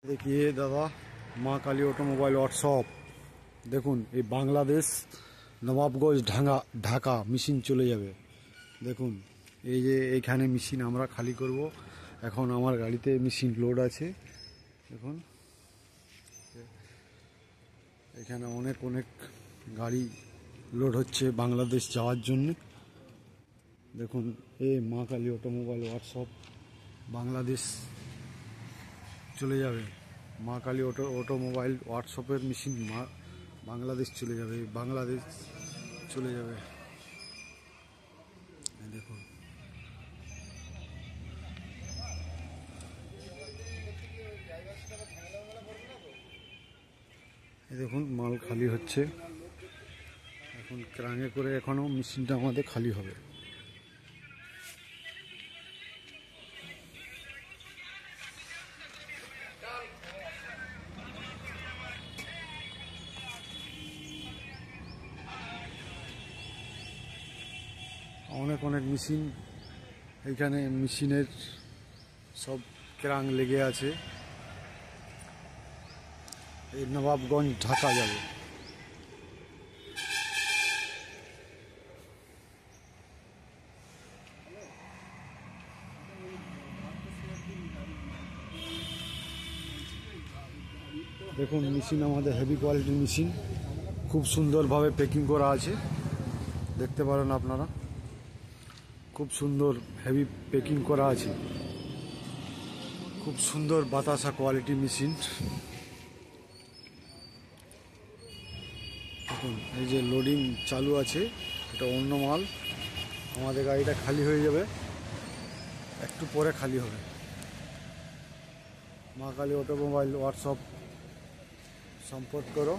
देखिए दादा माँ काली ऑटोमोबाइल वर्कशॉप দেখুন এই বাংলাদেশ নবাবগঞ্জ ঢাকা মেশিন চলে যাবে। দেখুন এই যে এইখানে মেশিন আমরা খালি করব। এখন আমার গাড়িতে মেশিন লোড আছে। দেখুন এখানে অনেক গাড়ি লোড হচ্ছে বাংলাদেশ যাওয়ার জন্য। দেখুন এই মা কালী অটোমোবাইল ওয়ার্কশপ বাংলাদেশ চলে যাবে। মা কালী অটোমোবাইল ওয়ার্কশপের মেশিন বাংলাদেশ চলে যাবে, বাংলাদেশ চলে যাবে। দেখুন দেখুন মাল খালি হচ্ছে। এখন ক্রানে করে এখনো মেশিনটা আমাদের খালি হবে। অনেক মেশিন এইখানে মেশিনের সব ক্রাং লেগে আছে। এই নবাবগঞ্জ ঢাকা যাবে। দেখুন মেশিন আমাদের হেভি কোয়ালিটির মেশিন, খুব সুন্দরভাবে প্যাকিং করা আছে। দেখতে পারেন আপনারা, খুব সুন্দর হেভি প্যাকিং করা আছে। খুব সুন্দর বাতাসা কোয়ালিটি মেশিন। দেখুন এই যে লোডিং চালু আছে, এটা অন্য মাল। আমাদের গাড়িটা খালি হয়ে যাবে, একটু পরে খালি হবে। মা কালী অটোমোবাইল ওয়ার্কশপ সম্পর্ক করো।